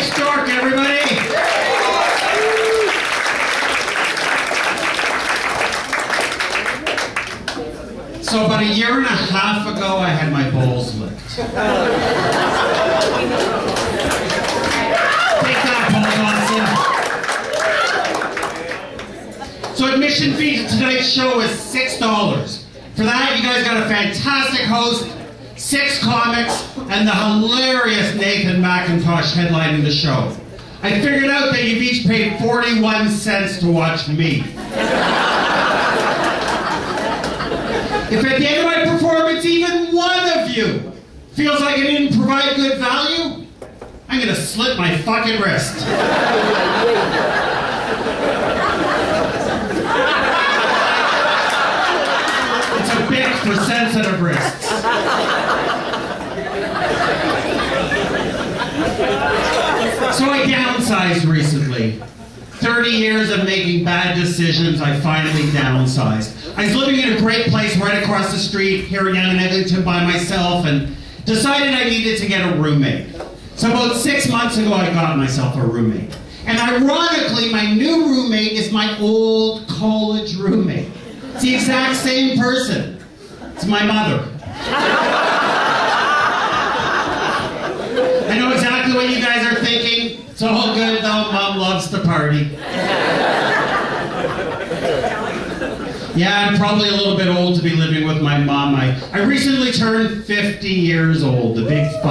Mike Stork, everybody. So about a year and a half ago, I had my balls licked. Take that, Paul Johnson. So admission fee to tonight's show is $6. For that, you guys got a fantastic host, 6 comics, and the hilarious Nathan McIntosh headlining the show. I figured out that you've each paid 41 cents to watch me. If at the end of my performance, even one of you feels like I didn't provide good value, I'm gonna slit my fucking wrist. It's a Bic for sensitive wrists. So I downsized recently. 30 years of making bad decisions, I finally downsized. I was living in a great place right across the street here in Young and Eglinton by myself and decided I needed to get a roommate. So about 6 months ago, I got myself a roommate. And ironically, my new roommate is my old college roommate. It's the exact same person. It's my mother. I know exactly what you guys are thinking. It's all good though, Mom loves to party. Yeah, I'm probably a little bit old to be living with my mom. I recently turned 50 years old, the big 50.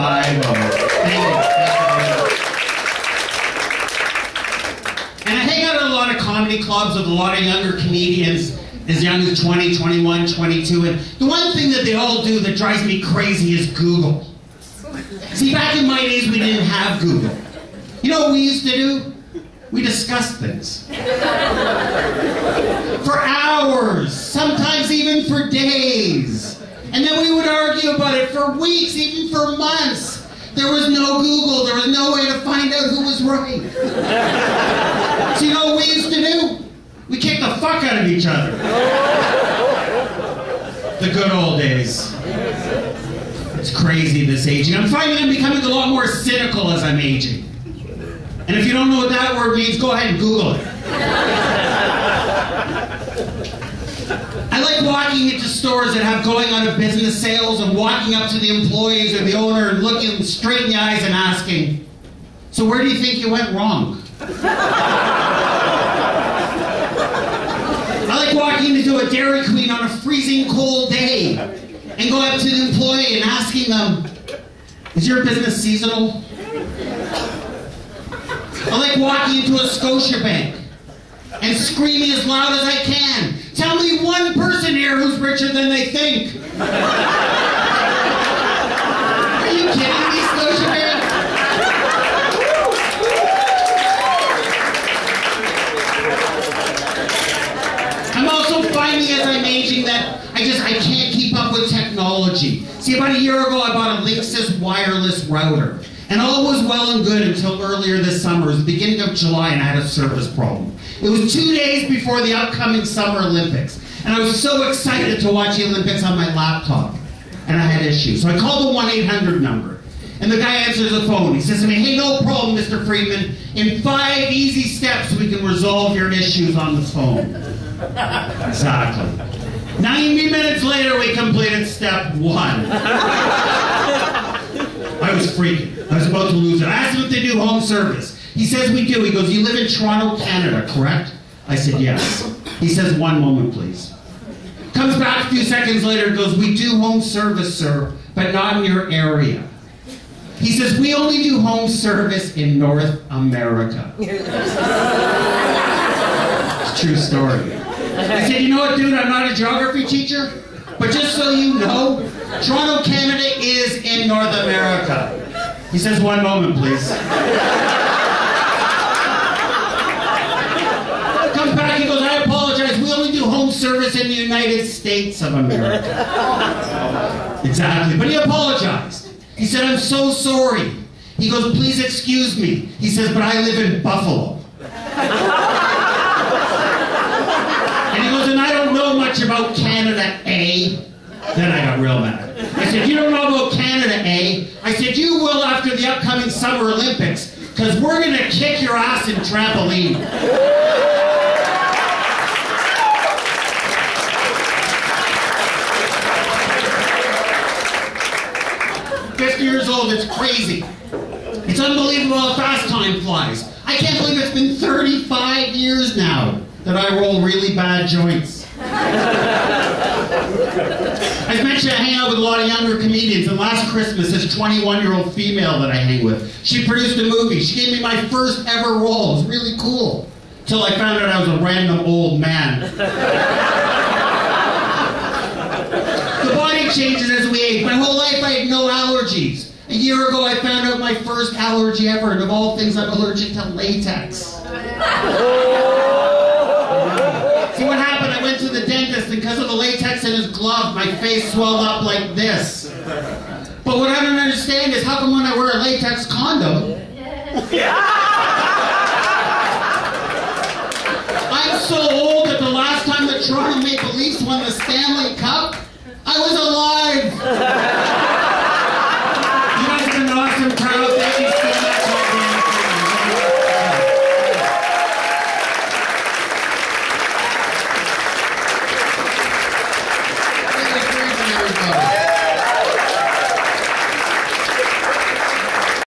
And I hang out at a lot of comedy clubs with a lot of younger comedians, as young as 20, 21, 22. And the one thing that they all do that drives me crazy is Google. See, back in my days, we didn't have Google. You know what we used to do? We discussed things. For hours, sometimes even for days. And then we would argue about it for weeks, even for months. There was no Google, there was no way to find out who was right. So you know what we used to do? We kicked the fuck out of each other. The good old days. It's crazy, this aging. I'm finding I'm becoming a lot more cynical as I'm aging. And if you don't know what that word means, go ahead and Google it. I like walking into stores that have going out of business sales and walking up to the employees or the owner and looking them straight in the eyes and asking, so where do you think you went wrong? I like walking into a Dairy Queen on a freezing cold day and go up to the employee and asking them, is your business seasonal? I like walking into a Scotiabank and screaming as loud as I can, tell me one person here who's richer than they think. Are you kidding me, Scotiabank? I'm also finding as I'm aging that I can't keep up with technology. See, about a year ago I bought a Linksys wireless router. And all was well and good until earlier this summer. It was the beginning of July and I had a service problem. It was 2 days before the upcoming Summer Olympics. And I was so excited to watch the Olympics on my laptop. And I had issues. So I called the 1-800 number. And the guy answers the phone. He says to me, hey, no problem, Mr. Friedman. In 5 easy steps, we can resolve your issues on the phone. Exactly. 90 minutes later, we completed step 1. I was freaking. I was about to lose it. I asked him if they do home service. He says we do. He goes, you live in Toronto, Canada, correct? I said, yes. He says, one moment, please. Comes back a few seconds later and goes, we do home service, sir, but not in your area. He says, we only do home service in North America. It's a true story. I said, you know what, dude, I'm not a geography teacher, but just so you know, Toronto, Canada is in North America. He says, one moment, please. Comes back, he goes, I apologize, we only do home service in the United States of America. Exactly, but he apologized. He said, I'm so sorry. He goes, please excuse me. He says, but I live in Buffalo. And he goes, and I don't know much about Canada, eh? Then I got real mad. I said, you don't know about Canada, eh? I said, you will after the upcoming Summer Olympics. because we're going to kick your ass in trampoline. 50 years old, it's crazy. It's unbelievable how fast time flies. I can't believe it's been 35 years now that I roll really bad joints. As mentioned, I hang out with a lot of younger comedians, and last Christmas, this 21-year-old female that I hang with, she produced a movie. She gave me my first ever role. It was really cool. Till I found out I was a random old man. The body changes as we age. My whole life I had no allergies. A year ago I found out my first allergy ever, and of all things I'm allergic to latex. See what happened? I went to the dentist, and because of the latex in his glove, my face swelled up like this. But what I don't understand is how come when I wear a latex condom, I'm so old that the last time the Toronto Maple Leafs won the Stanley Cup, I was alive.